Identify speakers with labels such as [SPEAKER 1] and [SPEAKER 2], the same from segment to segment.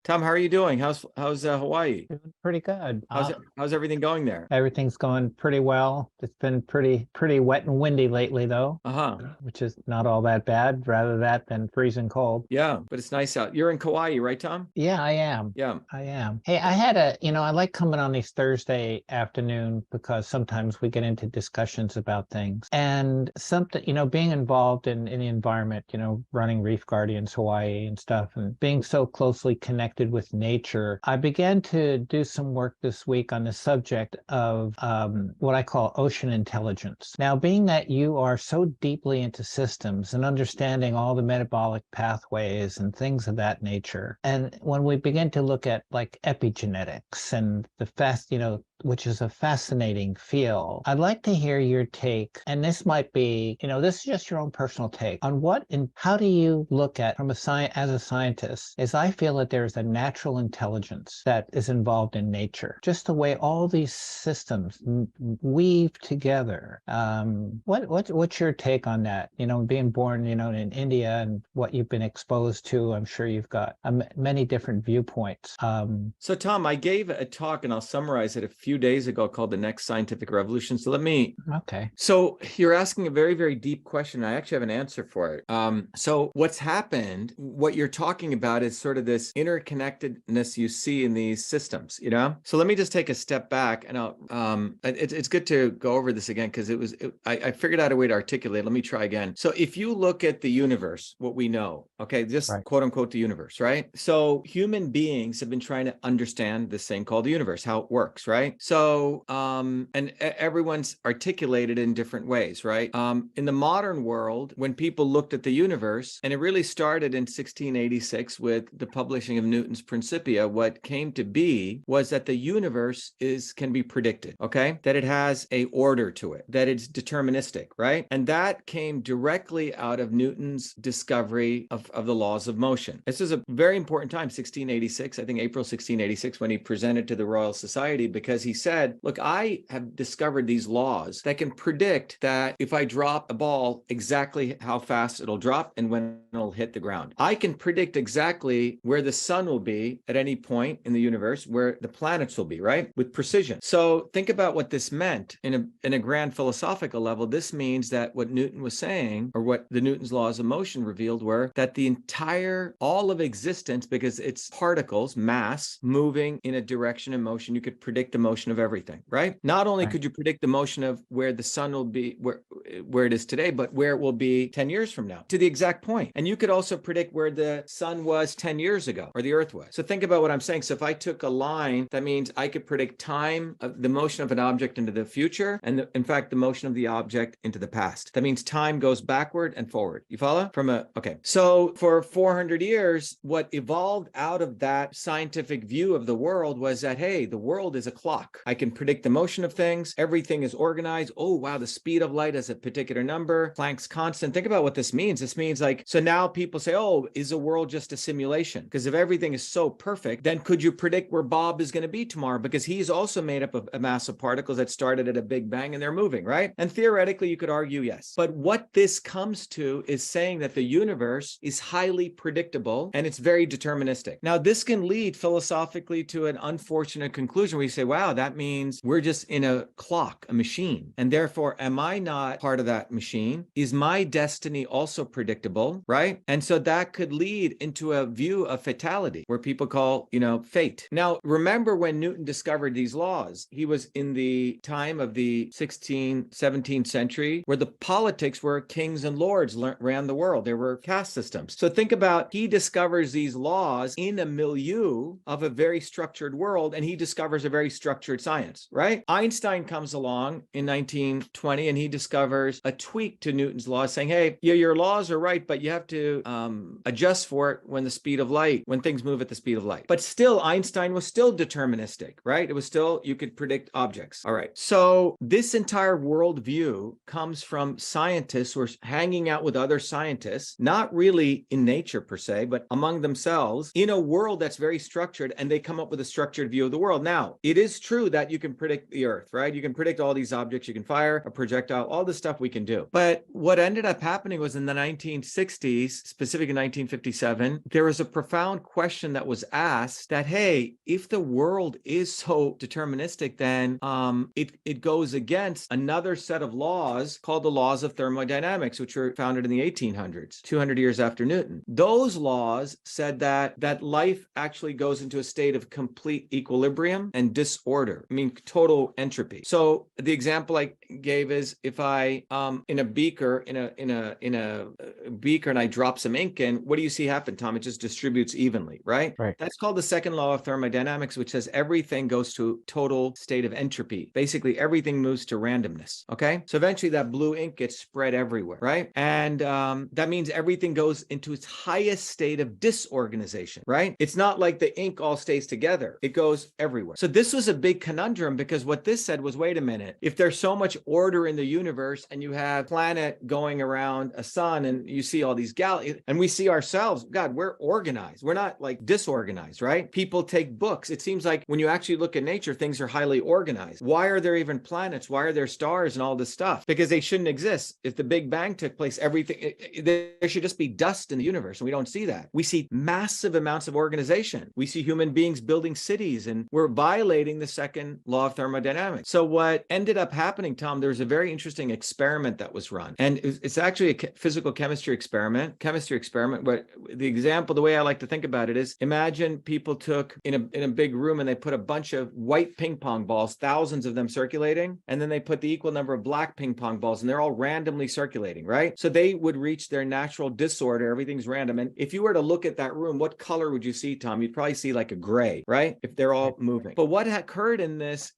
[SPEAKER 1] Tom, how are you doing? How's Hawaii?
[SPEAKER 2] Doing pretty good.
[SPEAKER 1] How's everything going there?
[SPEAKER 2] Everything's going pretty well. It's been pretty wet and windy lately, though,
[SPEAKER 1] Uh-huh.
[SPEAKER 2] which is not all that bad. Rather that than freezing cold.
[SPEAKER 1] Yeah, but it's nice out. You're in Kauai, right, Tom?
[SPEAKER 2] Yeah, I am.
[SPEAKER 1] Yeah.
[SPEAKER 2] I am. Hey, I like coming on these Thursday afternoon because sometimes we get into discussions about things and something, being involved in the environment, running Reef Guardians Hawaii and stuff and being so closely connected with nature. I began to do some work this week on the subject of what I call ocean intelligence. Now, being that you are so deeply into systems and understanding all the metabolic pathways and things of that nature, and when we begin to look at like epigenetics and which is a fascinating field. I'd like to hear your take, and this might be, this is just your own personal take on what and how do you look at from as a scientist, as I feel that there's a natural intelligence that is involved in nature, just the way all these systems weave together. What's your take on that? Being born, in India and what you've been exposed to, I'm sure you've got many different viewpoints.
[SPEAKER 1] So, Tom, I gave a talk, and I'll summarize it a few days ago called The Next Scientific Revolution.
[SPEAKER 2] Okay.
[SPEAKER 1] So you're asking a very, very deep question. I actually have an answer for it. So what's happened, what you're talking about is sort of this interconnectedness you see in these systems, So let me just take a step back and it's good to go over this again because I figured out a way to articulate. Let me try again. So if you look at the universe, what we know, okay, just right, quote unquote, the universe, right? So human beings have been trying to understand this thing called the universe, how it works, right? So, and everyone's articulated in different ways, right? In the modern world, when people looked at the universe, and it really started in 1686 with the publishing of Newton's Principia, what came to be was that the universe can be predicted, okay? That it has a order to it, that it's deterministic, right? And that came directly out of Newton's discovery of the laws of motion. This is a very important time, 1686, I think April 1686, when he presented to the Royal Society, because he said, look, I have discovered these laws that can predict that if I drop a ball, exactly how fast it'll drop and when it'll hit the ground. I can predict exactly where the sun will be at any point in the universe, where the planets will be, right? With precision. So think about what this meant in a grand philosophical level. This means that what Newton was saying, or what the Newton's laws of motion revealed, were that all of existence, because it's particles, mass, moving in a direction and motion, you could predict the motion of everything, right? Not only could you predict the motion of where the sun will be, where it is today, but where it will be 10 years from now, to the exact point. And you could also predict where the sun was 10 years ago, or the earth was. So think about what I'm saying. So if I took a line, that means I could predict time, the motion of an object into the future, and in fact, the motion of the object into the past. That means time goes backward and forward. You follow? Okay. So for 400 years, what evolved out of that scientific view of the world was that, hey, the world is a clock. I can predict the motion of things. Everything is organized. Oh, wow, the speed of light has a particular number. Planck's constant. Think about what this means. This means so now people say, oh, is the world just a simulation? Because if everything is so perfect, then could you predict where Bob is going to be tomorrow? Because he's also made up of a mass of particles that started at a big bang and they're moving, right? And theoretically, you could argue yes. But what this comes to is saying that the universe is highly predictable and it's very deterministic. Now, this can lead philosophically to an unfortunate conclusion where you say, wow, that means we're just in a clock, a machine. And therefore, am I not part of that machine? Is my destiny also predictable, right? And so that could lead into a view of fatality where people call, fate. Now, remember when Newton discovered these laws, he was in the time of the 16th, 17th century where the politics were kings and lords ran the world. There were caste systems. So think about, he discovers these laws in a milieu of a very structured world, and he discovers a very structured science, right? Einstein comes along in 1920 and he discovers a tweak to Newton's laws saying, hey, yeah, your laws are right, but you have to adjust for it when things move at the speed of light. But still, Einstein was still deterministic, right? It was still, you could predict objects. All right. So this entire worldview comes from scientists who are hanging out with other scientists, not really in nature per se, but among themselves in a world that's very structured, and they come up with a structured view of the world. Now, it is true true that you can predict the Earth, right? You can predict all these objects, you can fire a projectile, all this stuff we can do. But what ended up happening was in the 1960s, specifically in 1957, there was a profound question that was asked that, hey, if the world is so deterministic, then it goes against another set of laws called the laws of thermodynamics, which were founded in the 1800s, 200 years after Newton. Those laws said that life actually goes into a state of complete equilibrium and disorder. I mean, total entropy. So the example I gave is if I in a beaker and I drop some ink in, what do you see happen, Tom? It just distributes evenly, right?
[SPEAKER 2] Right.
[SPEAKER 1] That's called the second law of thermodynamics, which says everything goes to total state of entropy. Basically, everything moves to randomness. Okay, so eventually that blue ink gets spread everywhere, right? And that means everything goes into its highest state of disorganization, right? It's not like the ink all stays together; it goes everywhere. So this was a big conundrum because what this said was, wait a minute, if there's so much order in the universe and you have planet going around a sun and you see all these galaxies and we see ourselves, God, we're organized. We're not like disorganized, right? People take books. It seems like when you actually look at nature, things are highly organized. Why are there even planets? Why are there stars and all this stuff? Because they shouldn't exist. If the Big Bang took place, there should just be dust in the universe, and we don't see that. We see massive amounts of organization. We see human beings building cities, and we're violating the second law of thermodynamics. So what ended up happening, Tom, there was a very interesting experiment that was run, and it's actually a physical chemistry experiment. But the way I like to think about it is, imagine people took in a big room and they put a bunch of white ping pong balls, thousands of them circulating, and then they put the equal number of black ping pong balls, and they're all randomly circulating, right? So they would reach their natural disorder. Everything's random. And if you were to look at that room, what color would you see, Tom? You'd probably see like a gray, right? If they're all moving. But what occurred in this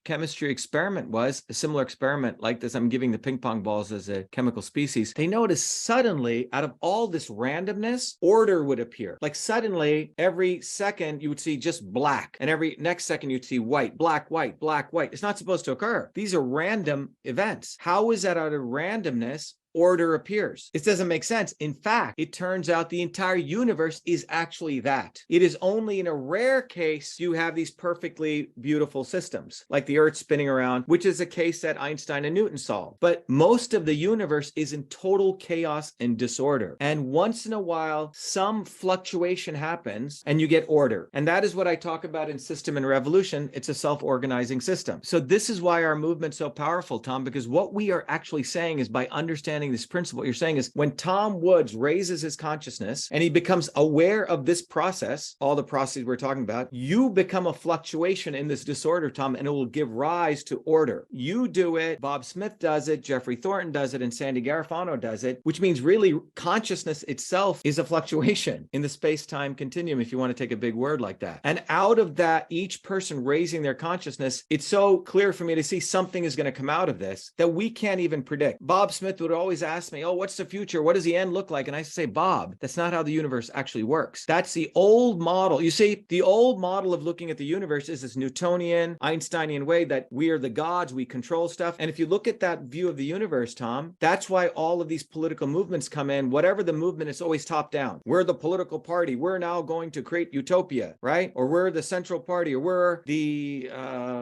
[SPEAKER 1] chemistry experiment was a similar experiment like this. I'm giving the ping pong balls as a chemical species. They noticed suddenly, out of all this randomness, order would appear. Like suddenly, every second you would see just black, and every next second you'd see white, black, white, black, white. It's not supposed to occur. These are random events. How is that out of randomness order appears? It doesn't make sense. In fact, it turns out the entire universe is actually that. It is only in a rare case you have these perfectly beautiful systems, like the Earth spinning around, which is a case that Einstein and Newton solved. But most of the universe is in total chaos and disorder. And once in a while, some fluctuation happens and you get order. And that is what I talk about in System and Revolution. It's a self-organizing system. So this is why our movement's so powerful, Tom, because what we are actually saying is, by understanding this principle, what you're saying is, when Tom Woods raises his consciousness and he becomes aware of this process, all the processes we're talking about, you become a fluctuation in this disorder, Tom, and it will give rise to order. You do it, Bob Smith does it, Jeffrey Thornton does it, and Sandy Garofano does it, which means really consciousness itself is a fluctuation in the space-time continuum, if you want to take a big word like that. And out of that, each person raising their consciousness, it's so clear for me to see something is going to come out of this that we can't even predict. Bob Smith would always ask me, oh, what's the future? What does the end look like? And I say, Bob, that's not how the universe actually works. That's the old model. You see, the old model of looking at the universe is this Newtonian, Einsteinian way that we are the gods, we control stuff. And if you look at that view of the universe, Tom, that's why all of these political movements come in. Whatever the movement, it's always top down. We're the political party. We're now going to create utopia, right? Or we're the Central Party, or we're the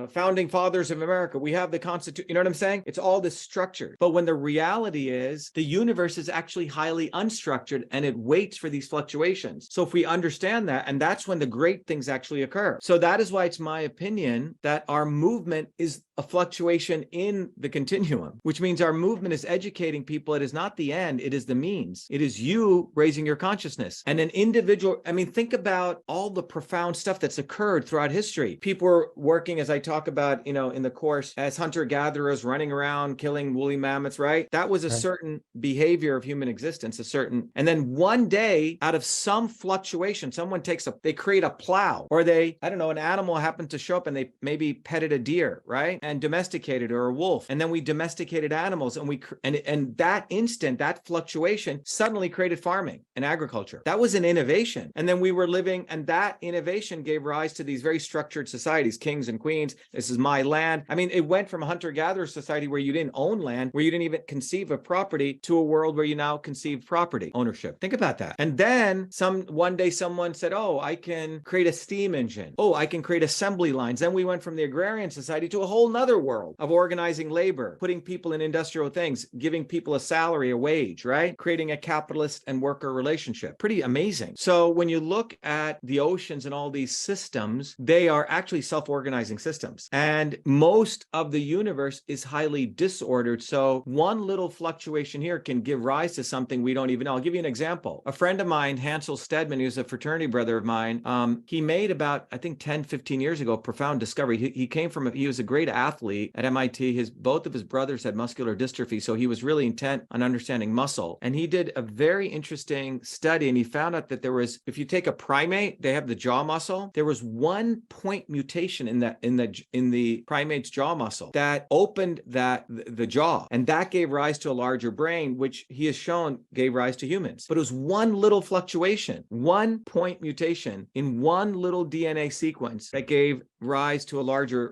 [SPEAKER 1] founding fathers of America. We have the Constitution. You know what I'm saying? It's all this structure. But when the reality is the universe is actually highly unstructured and it waits for these fluctuations. So if we understand that, and that's when the great things actually occur. So that is why it's my opinion that our movement is a fluctuation in the continuum, which means our movement is educating people. It is not the end. It is the means. It is you raising your consciousness. And an individual, I mean, think about all the profound stuff that's occurred throughout history. People were working, as I talk about, in the course, as hunter-gatherers running around, killing woolly mammoths, right? That was a certain behavior of human existence, and then one day, out of some fluctuation, someone they create a plow, or an animal happened to show up and they maybe petted a deer, right? And domesticated, or a wolf. And then we domesticated animals, and that instant, that fluctuation suddenly created farming and agriculture. That was an innovation. And then we were living, and that innovation gave rise to these very structured societies, kings and queens. This is my land. I mean, it went from a hunter-gatherer society where you didn't own land, where you didn't even conceive of property, property to a world where you now conceive property ownership. Think about that. And then one day someone said, oh, I can create a steam engine. Oh, I can create assembly lines. Then we went from the agrarian society to a whole nother world of organizing labor, putting people in industrial things, giving people a salary, a wage, right? Creating a capitalist and worker relationship. Pretty amazing. So when you look at the oceans and all these systems, they are actually self-organizing systems. And most of the universe is highly disordered. So one little fluctuation here can give rise to something we don't even know. I'll give you an example. A friend of mine, Hansel Stedman, who's a fraternity brother of mine, he made about, I think 10, 15 years ago, a profound discovery. He was a great athlete at MIT. Both of his brothers had muscular dystrophy. So he was really intent on understanding muscle. And he did a very interesting study, and he found out that if you take a primate, they have the jaw muscle. There was 1 point mutation in the primate's jaw muscle that opened the jaw, and that gave rise to a larger brain, which he has shown gave rise to humans. But it was one little fluctuation, 1 point mutation in one little DNA sequence that gave rise to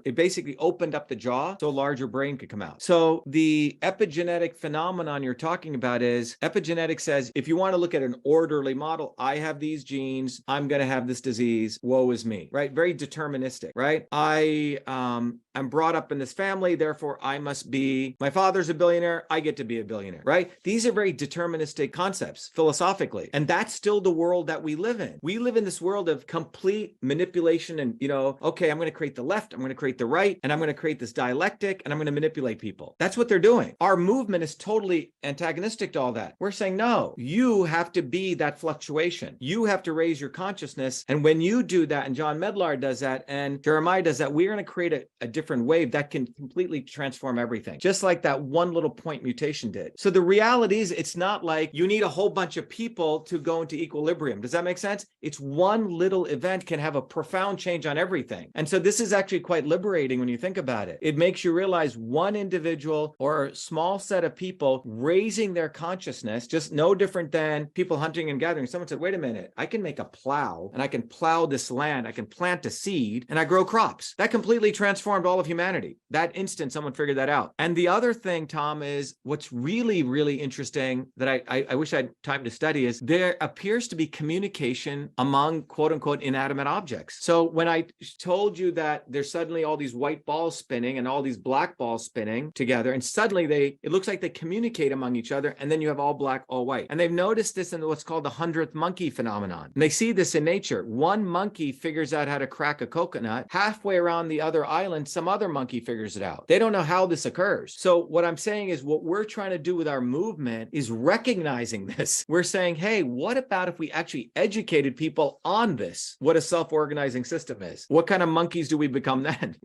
[SPEAKER 1] it basically opened up the jaw so a larger brain could come out. So the epigenetic phenomenon you're talking about is, epigenetics says, if you want to look at an orderly model, I have these genes, I'm going to have this disease, woe is me, right? Very deterministic, right? I'm brought up in this family, therefore my father's a billionaire, I get to be a billionaire, right? These are very deterministic concepts philosophically. And that's still the world that we live in. We live in this world of complete manipulation and, okay, I'm going to create the left, I'm going to create the right, and I'm going to create this dialectic, and I'm going to manipulate people. That's what they're doing. Our movement is totally antagonistic to all that. We're saying, no, you have to be that fluctuation. You have to raise your consciousness. And when you do that, and John Medlar does that, and Jeremiah does that, we're going to create a different wave that can completely transform everything, just like that one little point mutation did. So the reality is, it's not like you need a whole bunch of people to go into equilibrium. Does that make sense? It's one little event can have a profound change on everything. And so this is actually quite liberating when you think about it. It makes you realize one individual or a small set of people raising their consciousness, just no different than people hunting and gathering. Someone said, wait a minute, I can make a plow and I can plow this land. I can plant a seed and I grow crops. That completely transformed all of humanity. That instant, someone figured that out. And the other thing, Tom, is what's really, really interesting that I wish I had time to study is there appears to be communication among quote unquote inanimate objects. So when I told you that there's suddenly all these white balls spinning and all these black balls spinning together, and suddenly it looks like they communicate among each other, and then you have all black, all white. And they've noticed this in what's called the 100th monkey phenomenon. And they see this in nature. One monkey figures out how to crack a coconut. Halfway around the other island, some other monkey figures it out. They don't know how this occurs. So what I'm saying is what we're trying to do with our movement is recognizing this. We're saying, hey, what about if we actually educated people on this, what a self-organizing system is? What kind of monkeys do we become then?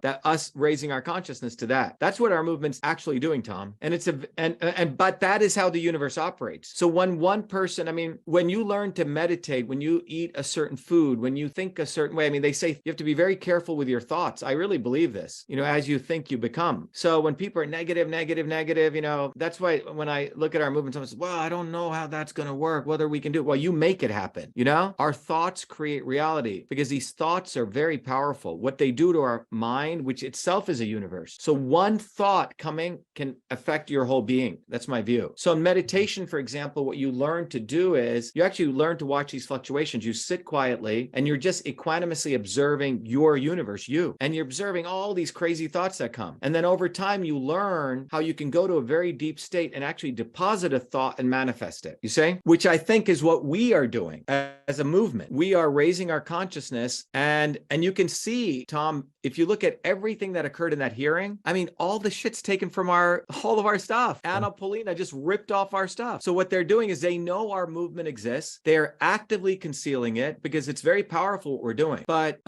[SPEAKER 1] That us raising our consciousness to that. That's what our movement's actually doing, Tom. And but that is how the universe operates. So when one person, when you learn to meditate, when you eat a certain food, when you think a certain way, they say you have to be very careful with your thoughts. I really believe this. As you think, you become. So when people are negative, that's why when I look at our movement, someone says, well, I don't know how that's going to work, whether we can do it. Well, you make it happen. Our thoughts create reality because these thoughts are very powerful. What they do to our mind, which itself is a universe. So one thought coming can affect your whole being. That's my view. So in meditation, for example, what you learn to do is you actually learn to watch these fluctuations. You sit quietly and you're just equanimously observing your universe, and you're observing all these crazy thoughts that come. And then over time, you learn how you can go to a very deep state and actually deposit a thought and manifest it, you see? Which I think is what we are doing as a movement. We are raising our consciousness, and you can see, Tom, if you look at everything that occurred in that hearing, all the shit's taken from all of our stuff. Anna Polina just ripped off our stuff. So what they're doing is they know our movement exists. They're actively concealing it because it's very powerful what we're doing. But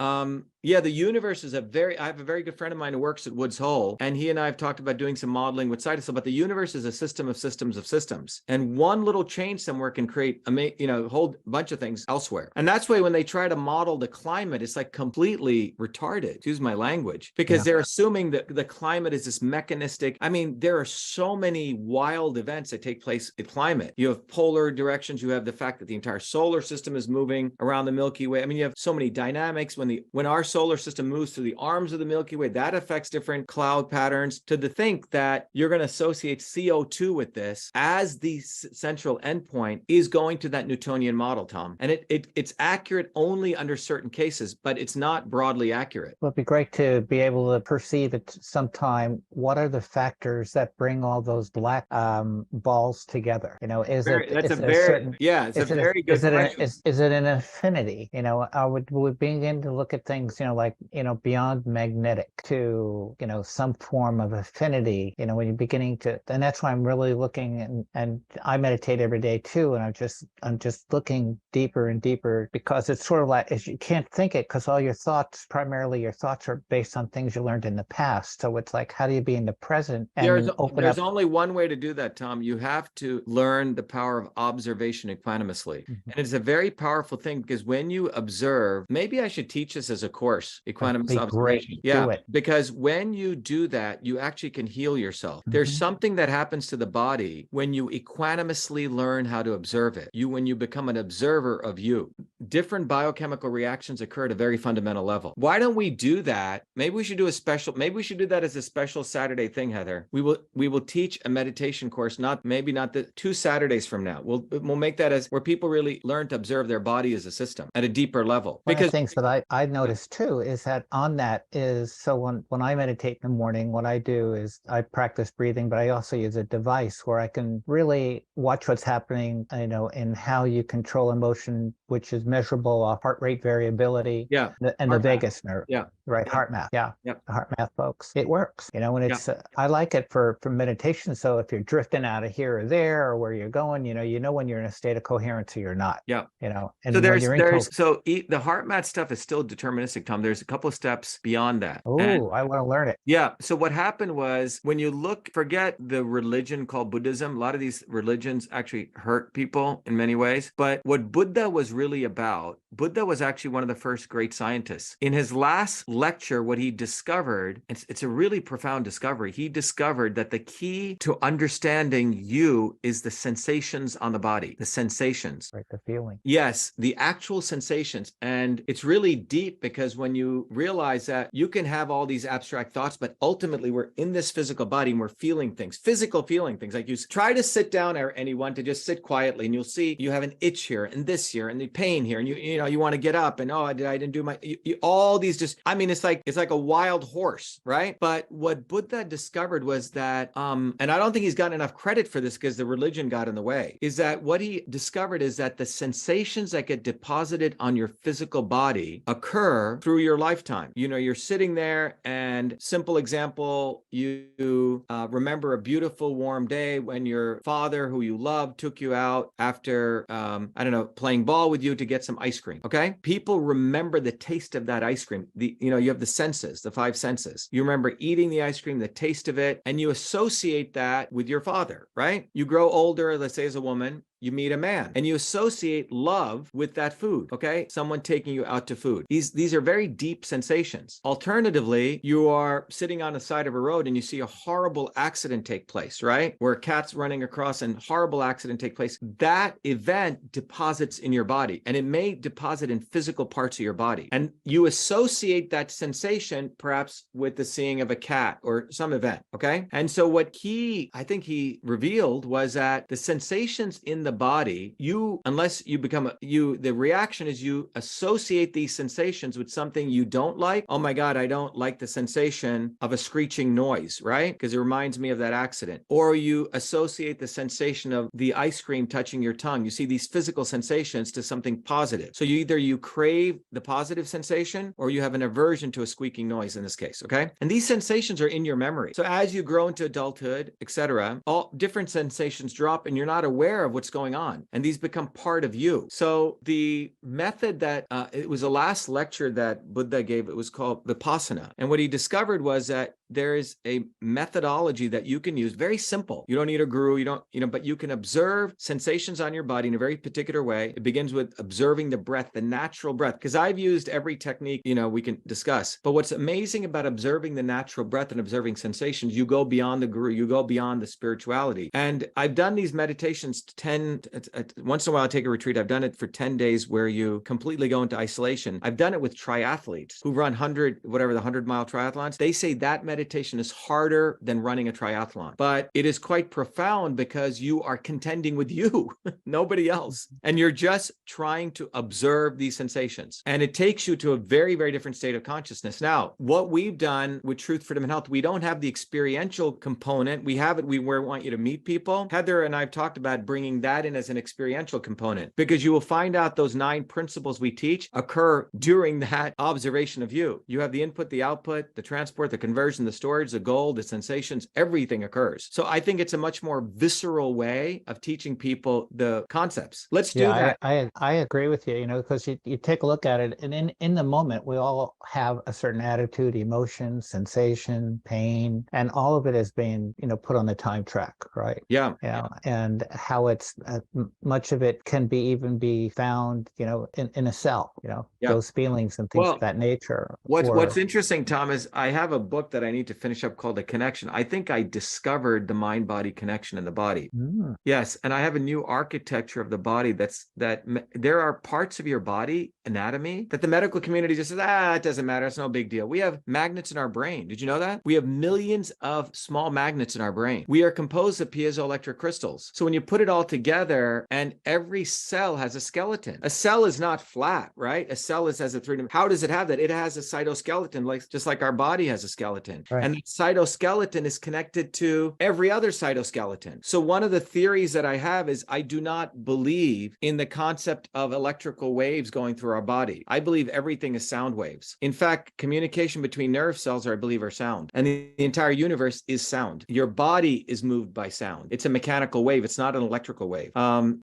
[SPEAKER 1] yeah, the universe is I have a very good friend of mine who works at Woods Hole, and he and I have talked about doing some modeling with cytosol, but the universe is a system of systems of systems. And one little change somewhere can create a whole bunch of things elsewhere. And that's why when they try to model the climate, it's like completely retarded, excuse my language, because they're assuming that the climate is this mechanistic. There are so many wild events that take place in climate. You have polar directions. You have the fact that the entire solar system is moving around the Milky Way. You have so many dynamics. When our solar system moves through the arms of the Milky Way, that affects different cloud patterns. To think that you're going to associate CO2 with this as the central endpoint is going to that Newtonian model, Tom. And it's accurate only under certain cases, but it's not broadly accurate.
[SPEAKER 2] Well, it'd be great to be able to perceive at some time what are the factors that bring all those black balls together. You know,
[SPEAKER 1] It's a very good question.
[SPEAKER 2] Is it an affinity? You know, would we begin to look at things, you know, like, you know, beyond magnetic to, you know, some form of affinity, you know, when you're beginning to, and that's why I'm really looking, and I meditate every day too, and I'm just looking deeper and deeper, because it's sort of like, as you can't think it, because all your thoughts, primarily your thoughts are based on things you learned in the past. So it's like, how do you be in the present and
[SPEAKER 1] there's only one way to do that, Tom. You have to learn the power of observation equanimously. And it's a very powerful thing, because when you observe, maybe I should teach this as a course, equanimous observation. Yeah, because when you do that, you actually can heal yourself. There's something that happens to the body when you equanimously learn how to observe it. When you become an observer of you, different biochemical reactions occur at a very fundamental level. Why don't we do that? Maybe we should do that as a special Saturday thing, Heather. We will teach a meditation course, maybe not the 2 Saturdays from now. We'll make that as where people really learn to observe their body as a system at a deeper level.
[SPEAKER 2] One of the things that I noticed too is that when I meditate in the morning, what I do is I practice breathing, but I also use a device where I can really watch what's happening, you know, in how you control emotion, which is measurable off heart rate variability.
[SPEAKER 1] Yeah.
[SPEAKER 2] And the vagus nerve.
[SPEAKER 1] Yeah.
[SPEAKER 2] Right. Heart math. Yeah. Yep. The heart math, folks. It works, you know, and it's, I like it for meditation. So if you're drifting out of here or there, or where you're going, you know when you're in a state of coherence or you're not.
[SPEAKER 1] Yeah.
[SPEAKER 2] You know, and
[SPEAKER 1] so the heart math stuff is still deterministic, Tom. There's a couple of steps beyond that.
[SPEAKER 2] Oh, I want to learn it.
[SPEAKER 1] Yeah. So what happened was, when you forget the religion called Buddhism, a lot of these religions actually hurt people in many ways. But what Buddha was really about, Buddha was actually one of the first great scientists. In his last lecture, what he discovered, it's a really profound discovery. He discovered that the key to understanding you is the sensations on the body, the sensations.
[SPEAKER 2] Right, the feeling.
[SPEAKER 1] Yes, the actual sensations. And it's really deep, because when you realize that you can have all these abstract thoughts, but ultimately we're in this physical body and we're feeling things, physical feeling things. Like, you try to sit down, anyone, to just sit quietly, and you'll see you have an itch here and this here and the pain here, and you want to get up, and I didn't do my all these, just, I mean, it's like a wild horse, right? But what Buddha discovered was that, and I don't think he's gotten enough credit for this because the religion got in the way, is that what he discovered is that the sensations that get deposited on your physical body occur through your lifetime. You're sitting there, and simple example, you remember a beautiful warm day when your father, who you love, took you out after, playing ball with you to get some ice cream. Okay. People remember the taste of that ice cream. You have the senses, the 5 senses. You remember eating the ice cream, the taste of it, and you associate that with your father, right? You grow older, let's say as a woman, you meet a man, and you associate love with that food. Okay. Someone taking you out to food. These are very deep sensations. Alternatively, you are sitting on the side of a road and you see a horrible accident take place, right? Where a cat's running across and horrible accident take place. That event deposits in your body, and it may deposit in physical parts of your body. And you associate that sensation perhaps with the seeing of a cat or some event. Okay. And so what I think he revealed was that the sensations in the body, the reaction is you associate these sensations with something you don't like. Oh my God, I don't like the sensation of a screeching noise, right? Because it reminds me of that accident. Or you associate the sensation of the ice cream touching your tongue. You see these physical sensations to something positive. So you crave the positive sensation, or you have an aversion to a squeaking noise in this case, okay? And these sensations are in your memory. So as you grow into adulthood, etc., all different sensations drop, and you're not aware of what's going on, and these become part of you. So the method that it was the last lecture that Buddha gave, it was called Vipassana, and what he discovered was that there is a methodology that you can use, very simple. You don't need a guru, but you can observe sensations on your body in a very particular way. It begins with observing the breath, the natural breath, because I've used every technique, we can discuss. But what's amazing about observing the natural breath and observing sensations, you go beyond the guru, you go beyond the spirituality. And I've done these meditations once in a while I take a retreat. I've done it for 10 days where you completely go into isolation. I've done it with triathletes who run the 100-mile triathlons. They say that meditation is harder than running a triathlon, but it is quite profound because you are contending with you, nobody else. And you're just trying to observe these sensations. And it takes you to a very, very different state of consciousness. Now, what we've done with Truth, Freedom, and Health, we don't have the experiential component. We have it. We want you to meet people. Heather and I've talked about bringing that in as an experiential component, because you will find out those 9 principles we teach occur during that observation of you. You have the input, the output, the transport, the conversion, the storage, the goal, the sensations, everything occurs. So I think it's a much more visceral way of teaching people the concepts. Let's do that.
[SPEAKER 2] I agree with you, because you take a look at it, and in the moment, we all have a certain attitude, emotion, sensation, pain, and all of it is being, put on the time track, right?
[SPEAKER 1] Yeah.
[SPEAKER 2] And how it's much of it can even be found, in a cell, those feelings and things of that nature.
[SPEAKER 1] What's interesting, Tom, is I have a book that I need to finish up called The Connection. I think I discovered the mind-body connection in the body. Yes, and I have a new architecture of the body that there are parts of your body anatomy that the medical community just says, it doesn't matter, it's no big deal. We have magnets in our brain. Did you know that? We have millions of small magnets in our brain. We are composed of piezoelectric crystals. So when you put it all together, and every cell has a skeleton. A cell is not flat, right? A cell has a 3D. How does it have that? It has a cytoskeleton, just like our body has a skeleton. Right. And the cytoskeleton is connected to every other cytoskeleton. So one of the theories that I have is I do not believe in the concept of electrical waves going through our body. I believe everything is sound waves. In fact, communication between nerve cells, I believe, are sound. And the entire universe is sound. Your body is moved by sound. It's a mechanical wave. It's not an electrical wave.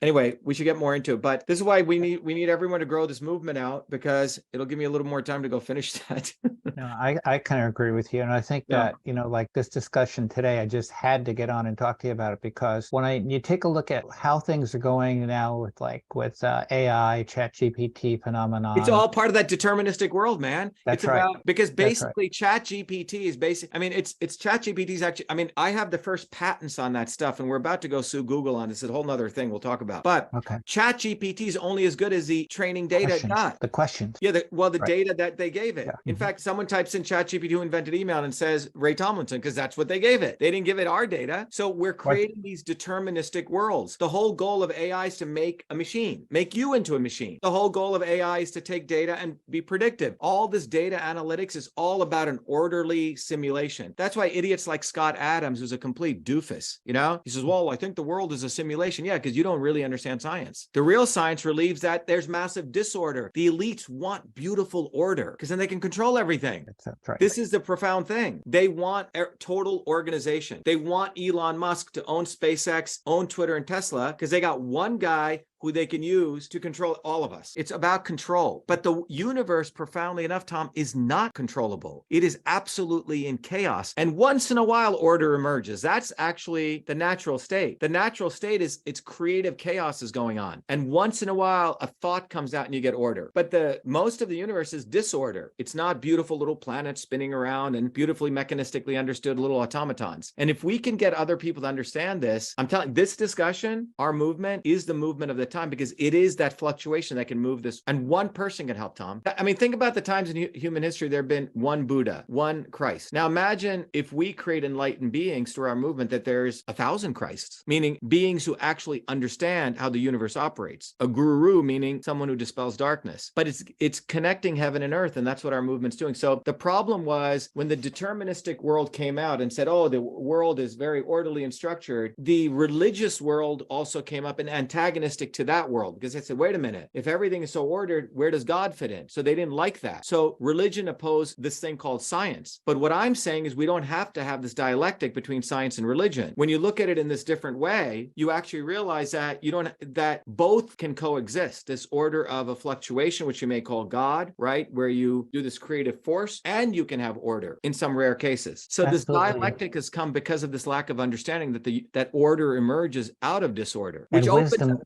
[SPEAKER 1] Anyway, we should get more into it. But this is why we need everyone to grow this movement out, because it'll give me a little more time to go finish that.
[SPEAKER 2] No, I kind of agree with you. And I think that, like this discussion today, I just had to get on and talk to you about it, because when you take a look at how things are going now with AI, ChatGPT phenomenon.
[SPEAKER 1] It's all part of that deterministic world, man.
[SPEAKER 2] That's right.
[SPEAKER 1] Because basically ChatGPT is it's ChatGPT's actually, I have the first patents on that stuff, and we're about to go sue Google on this. It's a whole nother thing we'll talk about. But ChatGPT is only as good as the training data it got.
[SPEAKER 2] The questions.
[SPEAKER 1] Yeah, the data that they gave it. Yeah. In fact, someone types in ChatGPT who invented email and says Ray Tomlinson, because that's what they gave it. They didn't give it our data. So we're creating these deterministic worlds. The whole goal of AI is to make a machine, make you into a machine. The whole goal of AI is to take data and be predictive. All this data analytics is all about an orderly simulation. That's why idiots like Scott Adams, who's a complete doofus, he says, well, I think the world is a simulation. Yeah, because you don't really understand science. The real science relieves that there's massive disorder. The elites want beautiful order because then they can control everything.
[SPEAKER 2] That's right.
[SPEAKER 1] This is the profound thing. They want total organization. They want Elon Musk to own SpaceX, own Twitter and Tesla, because they got one guy who they can use to control all of us. It's about control. But the universe, profoundly enough, Tom, is not controllable. It is absolutely in chaos. And once in a while, order emerges. That's actually the natural state. The natural state is it's creative chaos is going on. And once in a while, a thought comes out and you get order. But most of the universe is disorder. It's not beautiful little planets spinning around and beautifully mechanistically understood little automatons. And if we can get other people to understand this, I'm telling you, this discussion, our movement, is the movement of the time, because it is that fluctuation that can move this. And one person can help, Tom. Think about the times in human history there have been one Buddha, one Christ. Now imagine if we create enlightened beings through our movement, that there's 1,000 Christs, meaning beings who actually understand how the universe operates. A guru, meaning someone who dispels darkness. But it's connecting heaven and earth, and that's what our movement's doing. So the problem was when the deterministic world came out and said, oh, the world is very orderly and structured, the religious world also came up and antagonistic to that world, because they said, wait a minute, if everything is so ordered, where does God fit in? So they didn't like that. So religion opposed this thing called science. But what I'm saying is we don't have to have this dialectic between science and religion. When you look at it in this different way, you actually realize that that both can coexist. This order of a fluctuation, which you may call God, right? Where you do this creative force, and you can have order in some rare cases. So Absolutely. This dialectic has come because of this lack of understanding that that order emerges out of disorder, which
[SPEAKER 2] wisdom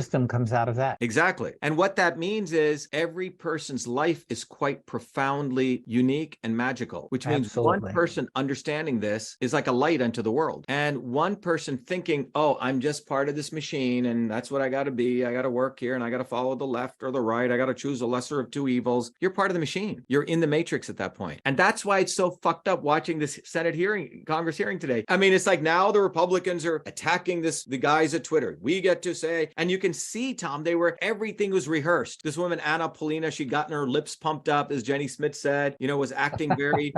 [SPEAKER 2] wisdom comes out of that.
[SPEAKER 1] Exactly. And what that means is every person's life is quite profoundly unique and magical, which means
[SPEAKER 2] Absolutely.
[SPEAKER 1] one person understanding this is like a light unto the world. And one person thinking, oh, I'm just part of this machine and that's what I got to be. I got to work here and I got to follow the left or the right. I got to choose the lesser of two evils. You're part of the machine. You're in the matrix at that point. And that's why it's so fucked up watching this Senate hearing, Congress hearing today. I mean, it's like now the Republicans are attacking the guys at Twitter. We get to say, and you can see, Tom, everything was rehearsed. This woman, Anna Polina, she'd gotten her lips pumped up, as Jenny Smith said, was acting very,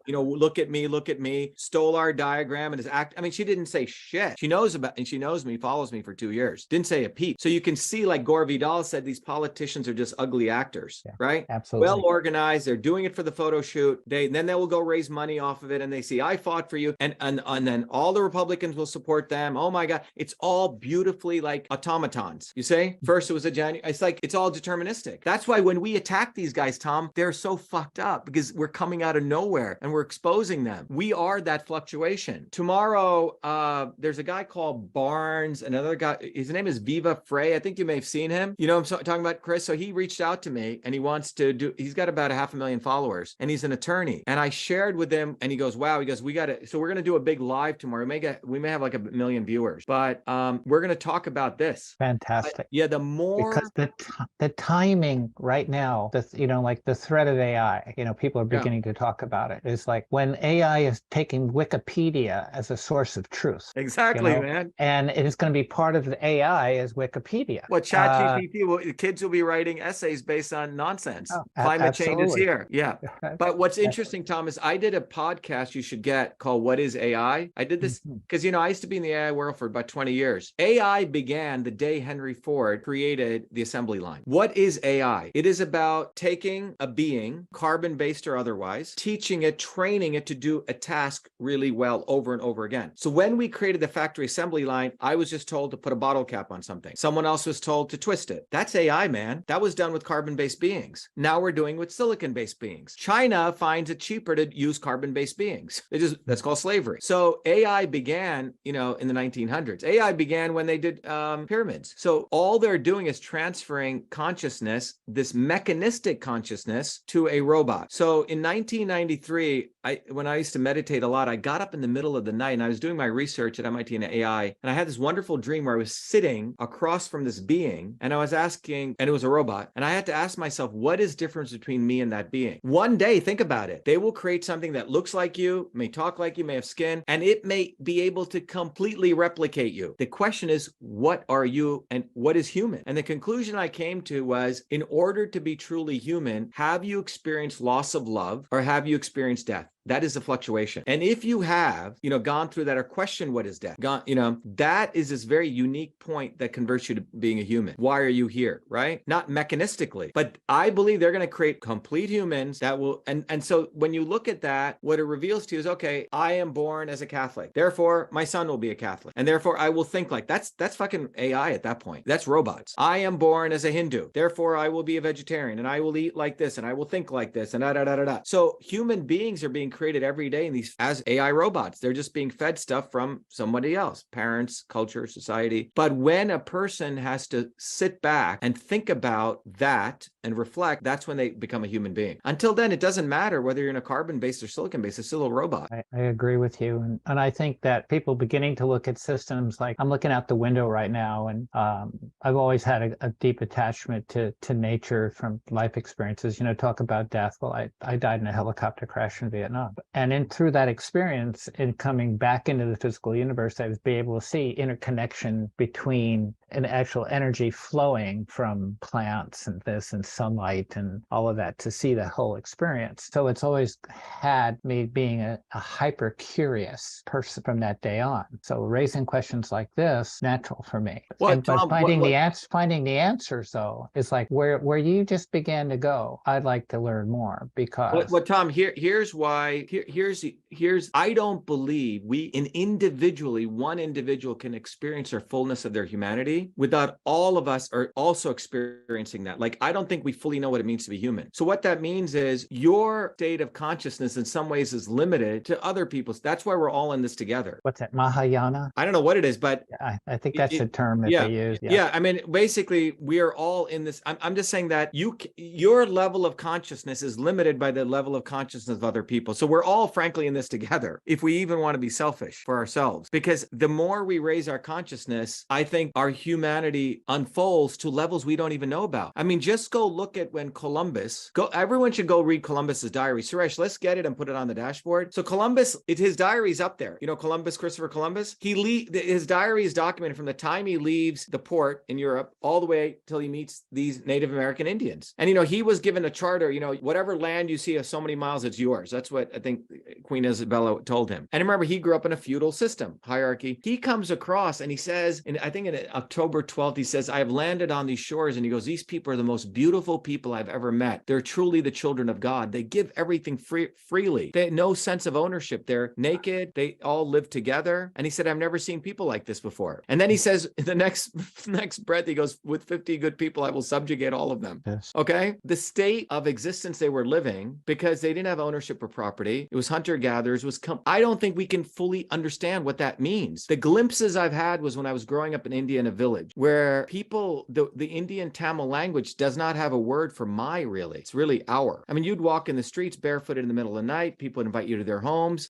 [SPEAKER 1] look at me, stole our diagram and I mean, she didn't say shit. She knows and she knows me, follows me for 2 years. Didn't say a peep. So you can see, like Gore Vidal said, these politicians are just ugly actors, right?
[SPEAKER 2] Absolutely.
[SPEAKER 1] Well organized. They're doing it for the photo shoot. Then they will go raise money off of it. And they see, I fought for you. And then all the Republicans will support them. Oh my God. It's all beautifully like automatons. You say first it was a January. It's like, it's all deterministic. That's why when we attack these guys, Tom, they're so fucked up because we're coming out of nowhere and we're exposing them. We are that fluctuation. Tomorrow, there's a guy called Barnes, another guy, his name is Viva Frey. I think you may have seen him. You know what I'm talking about, Chris? So he reached out to me and he wants to he's got about 500,000 followers and he's an attorney. And I shared with him and he goes, wow, he goes, we're going to do a big live tomorrow. We may have like 1 million viewers, but we're going to talk about this.
[SPEAKER 2] Fantastic.
[SPEAKER 1] The more,
[SPEAKER 2] because the timing right now, like the threat of AI, people are beginning to talk about it. It's like when AI is taking Wikipedia as a source of truth.
[SPEAKER 1] Exactly, man.
[SPEAKER 2] And it is going to be part of the AI as Wikipedia.
[SPEAKER 1] Well, ChatGPT, kids will be writing essays based on nonsense. Climate change is here. Yeah. But what's interesting, Tom, is I did a podcast you should get called What is AI? I did this because, I used to be in the AI world for about 20 years. AI began the day Henry Ford created the assembly line. What is AI? It is about taking a being, carbon-based or otherwise, teaching it, training it to do a task really well over and over again. So when we created the factory assembly line, I was just told to put a bottle cap on something. Someone else was told to twist it. That's AI, man. That was done with carbon-based beings. Now we're doing with silicon-based beings. China finds it cheaper to use carbon-based beings. That's called slavery. So AI began, in the 1900s. AI began when they did pyramids. So all they're doing is transferring consciousness, this mechanistic consciousness, to a robot. So in 1993, when I used to meditate a lot, I got up in the middle of the night and I was doing my research at MIT in AI, and I had this wonderful dream where I was sitting across from this being and I was asking, and it was a robot, and I had to ask myself, what is the difference between me and that being? One day, think about it, they will create something that looks like you, may talk like you, may have skin, and it may be able to completely replicate you. The question is, what are you and what is human? And the conclusion I came to was, in order to be truly human, have you experienced loss of love or have you experienced death? That is the fluctuation. And if you have, gone through that or questioned what is death, that is this very unique point that converts you to being a human. Why are you here, right? Not mechanistically, but I believe they're going to create complete humans that will, and so when you look at that, what it reveals to you is, okay, I am born as a Catholic. Therefore, my son will be a Catholic. And therefore, I will think like that's fucking AI at that point. That's robots. I am born as a Hindu. Therefore, I will be a vegetarian and I will eat like this and I will think like this and da da da da da. So human beings are being created every day in these as AI robots. They're just being fed stuff from somebody else, parents, culture, society. But when a person has to sit back and think about that and reflect, that's when they become a human being. Until then, it doesn't matter whether you're in a carbon-based or silicon-based, it's still a robot.
[SPEAKER 2] I agree with you. And I think that people beginning to look at systems, like I'm looking out the window right now, and I've always had a deep attachment to nature from life experiences. Talk about death. Well, I died in a helicopter crash in Vietnam. And through that experience, in coming back into the physical universe, I was able to see interconnection between an actual energy flowing from plants and this and sunlight and all of that, to see the whole experience. So it's always had me being a hyper curious person from that day on. So raising questions like this, natural for me. But finding the answers, though, is like where you just began to go. I'd like to learn more, because
[SPEAKER 1] Tom, here's why. Here's I don't believe one individual can experience their fullness of their humanity humanity without all of us are also experiencing that. Like, I don't think we fully know what it means to be human. So what that means is your state of consciousness in some ways is limited to other people's. That's why we're all in this together.
[SPEAKER 2] What's that, Mahayana?
[SPEAKER 1] I don't know what it is, but
[SPEAKER 2] I think that's the term that
[SPEAKER 1] yeah,
[SPEAKER 2] they use.
[SPEAKER 1] yeah. I mean, basically, we are all in this. I'm just saying that your level of consciousness is limited by the level of consciousness of other people. So we're all, frankly, in this together, if we even want to be selfish for ourselves. Because the more we raise our consciousness, I think our humanity unfolds to levels we don't even know about. I mean, just go look at when Columbus, everyone should go read Columbus's diary. Suresh, let's get it and put it on the dashboard. So Columbus, his diary's up there. You know, Columbus, Christopher Columbus, his diary is documented from the time he leaves the port in Europe all the way till he meets these Native American Indians. And, you know, he was given a charter, you know, whatever land you see of so many miles, it's yours. That's what I think Queen Isabella told him. And remember, he grew up in a feudal system, hierarchy. He comes across and he says, and I think in October 12th, he says, I have landed on these shores. And he goes, these people are the most beautiful people I've ever met. They're truly the children of God. They give everything freely. They have no sense of ownership. They're naked. They all live together. And he said, I've never seen people like this before. And then he says, in the next breath, he goes, with 50 good people, I will subjugate all of them.
[SPEAKER 2] Yes.
[SPEAKER 1] Okay. The state of existence they were living, because they didn't have ownership of property. It was hunter-gatherers. I don't think we can fully understand what that means. The glimpses I've had was when I was growing up in India in a village where people, the Indian Tamil language does not have a word for my, really. It's really our. I mean, you'd walk in the streets barefooted in the middle of the night. People would invite you to their homes.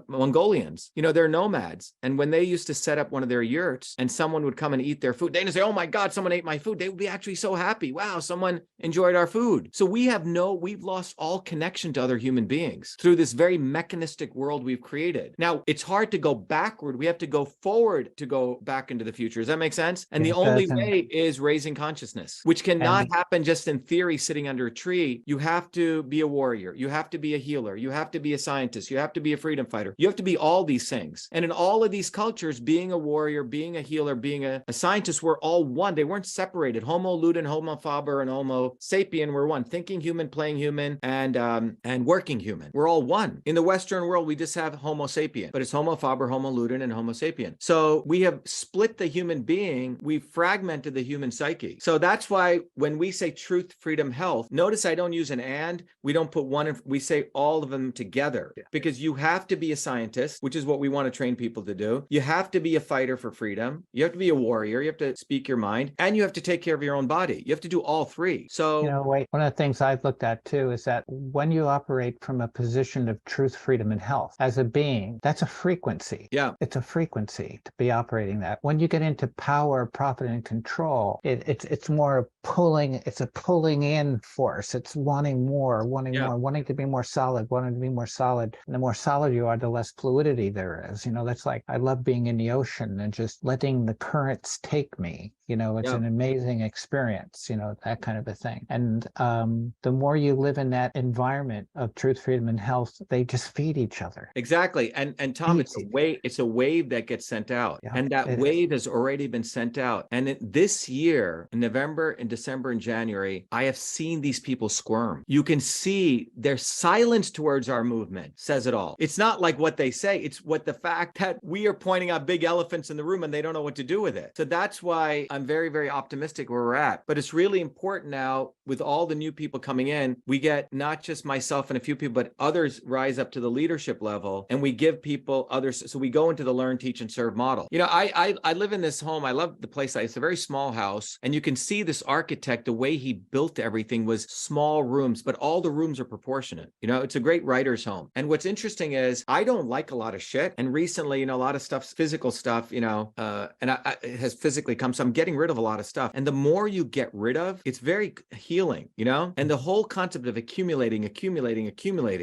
[SPEAKER 1] Mongolians, you know, they're nomads. And when they used to set up one of their yurts and someone would come and eat their food, they'd say, oh my God, someone ate my food. They would be actually so happy. Wow, someone enjoyed our food. So we've lost all connection to other human beings through this very mechanistic world we've created. Now, it's hard to go backward. We have to go forward to go back into the future. Does that make sense? And the only way is raising consciousness, which cannot happen just in theory, sitting under a tree. You have to be a warrior. You have to be a healer. You have to be a scientist. You have to be a freedom fighter. You have to be all these things. And in all of these cultures, being a warrior, being a healer, being a scientist, were all one. They weren't separated. Homo ludens, Homo faber, and Homo sapien were one. Thinking human, playing human, and working human. We're all one. In the Western world, we just have Homo sapien, but it's Homo faber, Homo ludens, and Homo sapien. So we have split the human being. We've fragmented the human psyche. So that's why when we say truth, freedom, health, notice I don't use an and. We don't put one in, we say all of them together, because you have to be a scientist, which is what we want to train people to do. You have to be a fighter for freedom. You have to be a warrior. You have to speak your mind, and you have to take care of your own body. You have to do all three. So,
[SPEAKER 2] one of the things I've looked at too is that when you operate from a position of truth, freedom, and health as a being, that's a frequency.
[SPEAKER 1] Yeah.
[SPEAKER 2] It's a frequency to be operating that. When you get into power, profit, and control, it's more pulling, it's a pulling in force. It's wanting more, wanting to be more solid, wanting to be more solid. And the more solid you are, the less fluidity there is. You know, that's like, I love being in the ocean and just letting the currents take me. You know, it's an amazing experience, you know, that kind of a thing. And the more you live in that environment of truth, freedom, and health, they just feed each other.
[SPEAKER 1] Exactly. And Tom, it's a wave that gets sent out. Yeah, and that wave has already been sent out. And this year, in November and December and January, I have seen these people squirm. You can see their silence towards our movement says it all. It's not like what they say. It's what the fact that we are pointing out big elephants in the room and they don't know what to do with it. So that's why I'm very, very optimistic where we're at. But it's really important now with all the new people coming in, we get not just myself and a few people, but others rise up to the leadership level, and we give people others. So we go into the learn, teach, and serve model. You know, I live in this home. I love the place. It's a very small house, and you can see this architect, the way he built everything was small rooms, but all the rooms are proportionate. You know, it's a great writer's home. And what's interesting is I don't like a lot of shit. And recently, you know, a lot of stuff, physical stuff, you know, it has physically come. So I'm getting rid of a lot of stuff. And the more you get rid of, it's very healing, you know, and the whole concept of accumulating,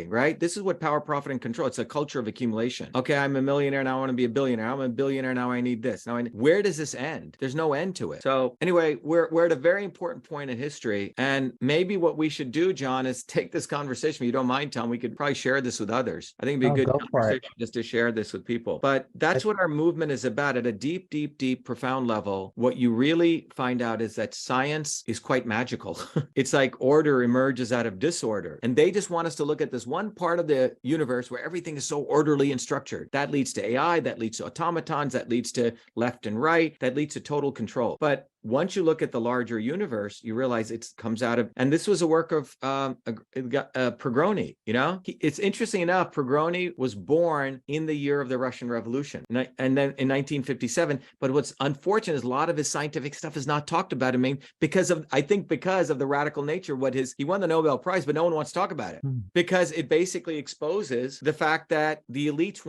[SPEAKER 1] right? This is what power, profit, and control. It's a culture of accumulation. Okay, I'm a millionaire now. I want to be a billionaire. I'm a billionaire now. I need this. Where does this end? There's no end to it. So anyway, we're at a very important point in history. And maybe what we should do, John, is take this conversation. If you don't mind, Tom, we could probably share this with others. I think it'd be a good
[SPEAKER 2] Go for it.
[SPEAKER 1] conversation just to share this with people. But that's what our movement is about at a deep, deep, deep, profound level. What you really find out is that science is quite magical. It's like order emerges out of disorder. And they just want us to look at this one part of the universe where everything is so orderly and structured. That leads to AI, that leads to automatons, that leads to left and right, that leads to total control. But once you look at the larger universe, you realize it comes out of, and this was a work of Prigogine, you know? It's interesting enough, Prigogine was born in the year of the Russian Revolution, and then in 1957, but what's unfortunate is a lot of his scientific stuff is not talked about. I mean, because of the radical nature, he won the Nobel Prize, but no one wants to talk about it because it basically exposes the fact that the elites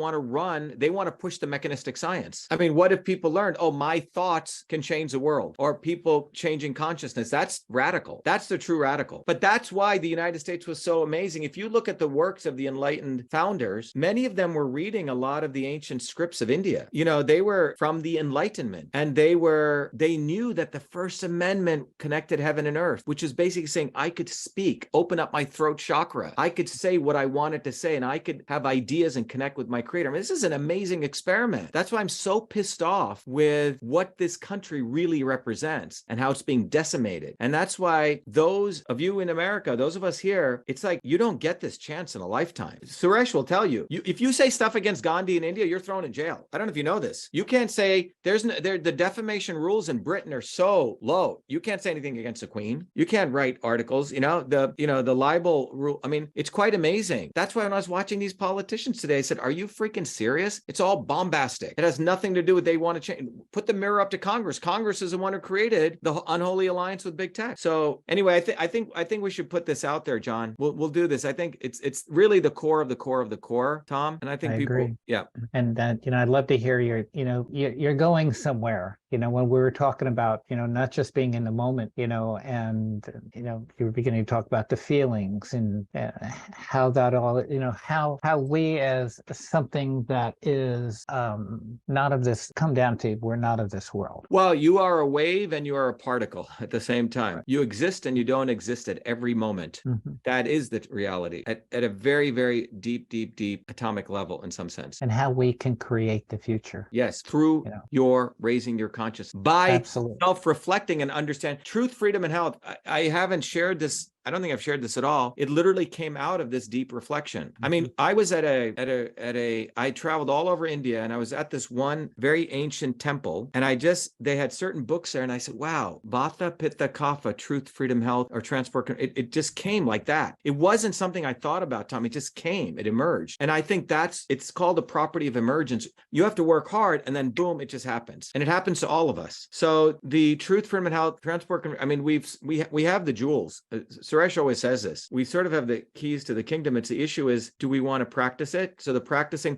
[SPEAKER 1] they want to push the mechanistic science. I mean, what if people learned, oh, my thoughts can change the world? Or people changing consciousness. That's radical. That's the true radical. But that's why the United States was so amazing. If you look at the works of the enlightened founders, many of them were reading a lot of the ancient scripts of India. You know, they were from the Enlightenment, and they knew that the First Amendment connected heaven and earth, which is basically saying I could speak, open up my throat chakra. I could say what I wanted to say, and I could have ideas and connect with my creator. I mean, this is an amazing experiment. That's why I'm so pissed off with what this country really represents and how it's being decimated. And that's why those of you in America, those of us here, it's like you don't get this chance in a lifetime. Suresh will tell you, if you say stuff against Gandhi in India, you're thrown in jail. I don't know if you know this. You can't say the defamation rules in Britain are so low. You can't say anything against the Queen. You can't write articles. The libel rule. I mean, it's quite amazing. That's why when I was watching these politicians today, I said, "Are you freaking serious? It's all bombastic. It has nothing to do with they want to change. Put the mirror up to Congress. Congress is the one who created the unholy alliance with big tech." So anyway, I think we should put this out there, John. We'll do this. I think it's really the core of the core of the core, Tom. And I think people agree. Yeah.
[SPEAKER 2] And that, I'd love to hear you're going somewhere. When we were talking about, not just being in the moment, and you were beginning to talk about the feelings and how that all, how we as something that is not of this, come down to, we're not of this world.
[SPEAKER 1] Well, you are a wave and you are a particle at the same time. You exist and you don't exist at every moment. Mm-hmm. That is the reality at a very, very deep, deep, deep atomic level in some sense.
[SPEAKER 2] And how we can create the future.
[SPEAKER 1] Yes, through your raising your consciousness by self-reflecting and understand truth, freedom, and health. I haven't shared this. I don't think I've shared this at all. It literally came out of this deep reflection. I mean, I was I traveled all over India, and I was at this one very ancient temple, and they had certain books there, and I said, wow, Vata, Pitta, Kapha, truth, freedom, health, or transport. It just came like that. It wasn't something I thought about, Tom. It just came, it emerged. And I think it's called the property of emergence. You have to work hard, and then boom, it just happens. And it happens to all of us. So the truth, freedom, and health, transport, I mean, we have the jewels. Suresh always says this. We sort of have the keys to the kingdom. The issue is, do we want to practice it? So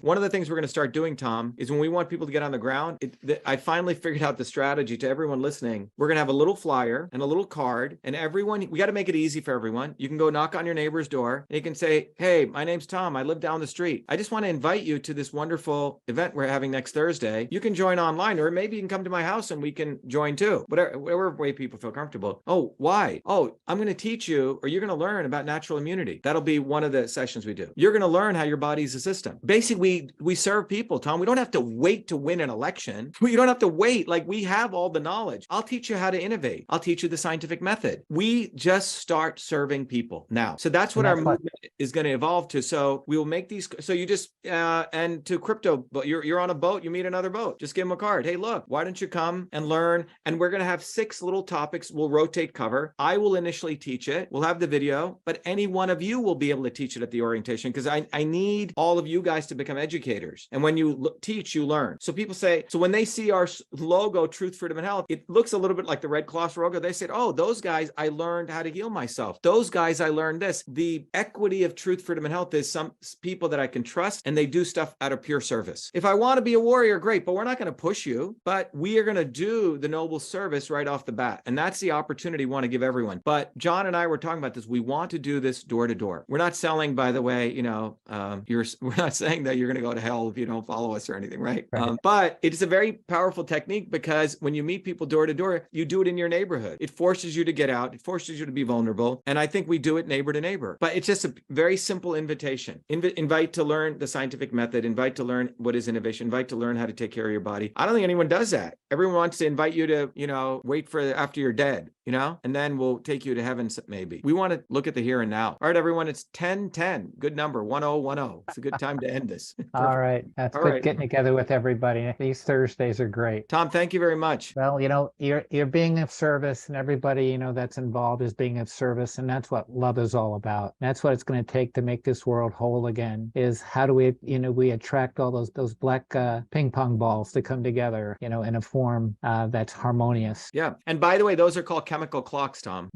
[SPEAKER 1] one of the things we're going to start doing, Tom, is when we want people to get on the ground, I finally figured out the strategy to everyone listening. We're going to have a little flyer and a little card, and we got to make it easy for everyone. You can go knock on your neighbor's door, and you can say, hey, my name's Tom. I live down the street. I just want to invite you to this wonderful event we're having next Thursday. You can join online, or maybe you can come to my house and we can join too. Whatever way people feel comfortable. Oh, why? Oh, I'm going to teach you, or you're going to learn about natural immunity. That'll be one of the sessions we do. You're going to learn how your body's a system. Basically, we serve people, Tom. We don't have to wait to win an election. You don't have to wait. Like, we have all the knowledge. I'll teach you how to innovate. I'll teach you the scientific method. We just start serving people now. So that's what our movement is going to evolve to. So we will make these. So you just, and to crypto, but you're on a boat, you meet another boat. Just give them a card. Hey, look, why don't you come and learn? And we're going to have 6 little topics. We'll rotate cover. I will initially teach it. We'll have the video, but any one of you will be able to teach it at the orientation, because I need all of you guys to become educators. And when you teach, you learn. So people say, so when they see our logo, Truth, Freedom, and Health, it looks a little bit like the Red Cross logo. They said, oh, those guys, I learned how to heal myself. Those guys, I learned this. The equity of of truth, freedom, and health is some people that I can trust, and they do stuff out of pure service. If I want to be a warrior, great, but we're not going to push you, but we are going to do the noble service right off the bat. And that's the opportunity we want to give everyone. But John and I were talking about this. We want to do this door to door. We're not selling, by the way, we're not saying that you're going to go to hell if you don't follow us or anything, right? But it's a very powerful technique, because when you meet people door to door, you do it in your neighborhood. It forces you to get out. It forces you to be vulnerable. And I think we do it neighbor to neighbor. But it's just a very simple invitation. Invite to learn the scientific method. Invite to learn what is innovation. Invite to learn how to take care of your body. I don't think anyone does that. Everyone wants to invite you to, wait for after you're dead, and then we'll take you to heaven maybe. We want to look at the here and now. All right, everyone, it's 10:10. Good number, 1010. It's a good time to end this.
[SPEAKER 2] All right. That's
[SPEAKER 1] All
[SPEAKER 2] good
[SPEAKER 1] right.
[SPEAKER 2] getting together with everybody. These Thursdays are great.
[SPEAKER 1] Tom, thank you very much.
[SPEAKER 2] Well, you're being of service, and everybody, that's involved is being of service. And that's what love is all about. That's what it's going to take to make this world whole again, is how do we attract all those black ping pong balls to come together, in a form that's harmonious.
[SPEAKER 1] Yeah. And by the way, those are called chemical clocks, Tom.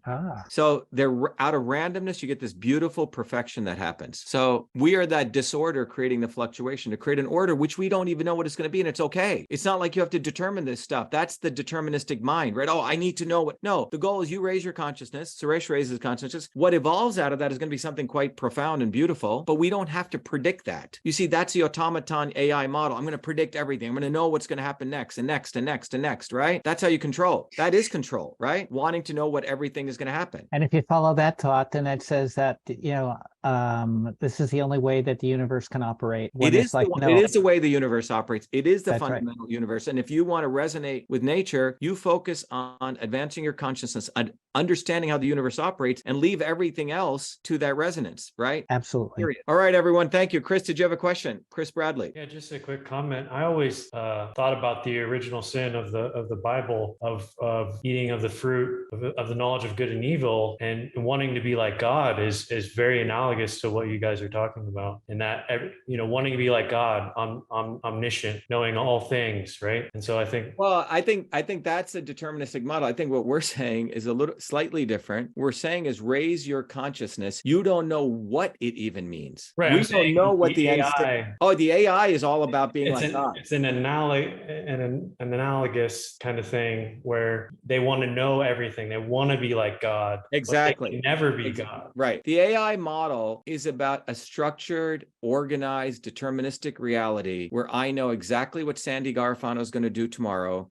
[SPEAKER 1] So they're out of randomness. You get this beautiful perfection that happens. So we are that disorder creating the fluctuation to create an order, which we don't even know what it's going to be. And it's okay. It's not like you have to determine this stuff. That's the deterministic mind, right? Oh, I need to know what. No, the goal is you raise your consciousness. Suresh raises consciousness. What evolves out of that is going to be something quite profound and beautiful, but we don't have to predict that. You see, that's the automaton AI model. I'm going to predict everything. I'm going to know what's going to happen next and next and next and next, right? That's how you control. That is control, right? Wanting to know what everything is going to happen.
[SPEAKER 2] And if you follow that thought, then it says that, this is the only way that the universe can operate.
[SPEAKER 1] It is the way the universe operates. It is the
[SPEAKER 2] That's
[SPEAKER 1] fundamental universe. And if you want to resonate with nature, you focus on advancing your consciousness, understanding how the universe operates, and leave everything else to that resonance, right?
[SPEAKER 2] Absolutely.
[SPEAKER 1] Period. All right, everyone. Thank you. Chris, did you have a question? Chris Bradley.
[SPEAKER 3] Yeah, just a quick comment. I always thought about the original sin of the Bible of eating of the fruit of the knowledge of good and evil, and wanting to be like God is very analogous to what you guys are talking about. And that, wanting to be like God, omniscient, knowing all things, right? And so I think
[SPEAKER 1] that's a deterministic model. I think what we're saying is a little slightly different. We're saying is raise your consciousness. You don't know what it even means.
[SPEAKER 3] Right.
[SPEAKER 1] We don't know what the
[SPEAKER 3] AI.
[SPEAKER 1] The AI is all about being like God.
[SPEAKER 3] It's an analogous kind of thing where they want to know everything. They want to be like God.
[SPEAKER 1] Exactly.
[SPEAKER 3] But they can never be God.
[SPEAKER 1] Right. The AI model is about a structured, organized, deterministic reality where I know exactly what Sandy Garofano is going to do tomorrow,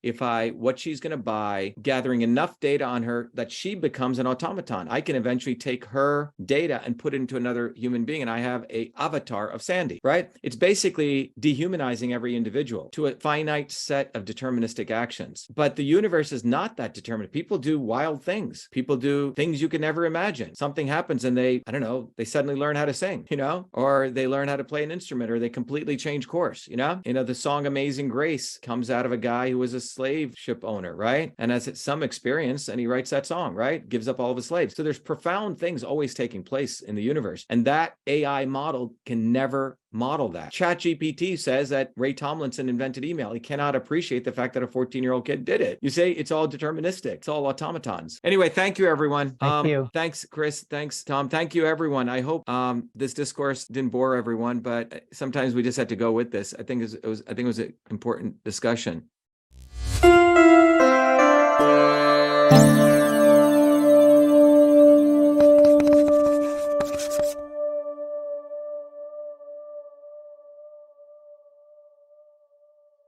[SPEAKER 1] what she's going to buy, gathering enough data on her that she becomes an automaton. I can eventually take her data and put it into another human being, and I have an avatar of Sandy, right? It's basically dehumanizing every individual to a finite set of deterministic actions. But the universe is not that determined. People do wild things. People do things you could never imagine. Something happens and they suddenly learn how to sing, or they learn how to play an instrument, or they completely change course, the song Amazing Grace comes out of a guy who was a slave ship owner, right? And has some experience, and he writes that song, right? Gives up all of his slaves. So there's profound things always taking place in the universe. And that AI model can never model that. ChatGPT says that Ray Tomlinson invented email. He cannot appreciate the fact that a 14-year-old kid did it. You say it's all deterministic. It's all automatons. Anyway, thank you, everyone.
[SPEAKER 2] Thank you.
[SPEAKER 1] Thanks, Chris. Thanks, Tom. Thank you, everyone. I hope this discourse didn't bore everyone, but sometimes we just had to go with this. I think it was an important discussion.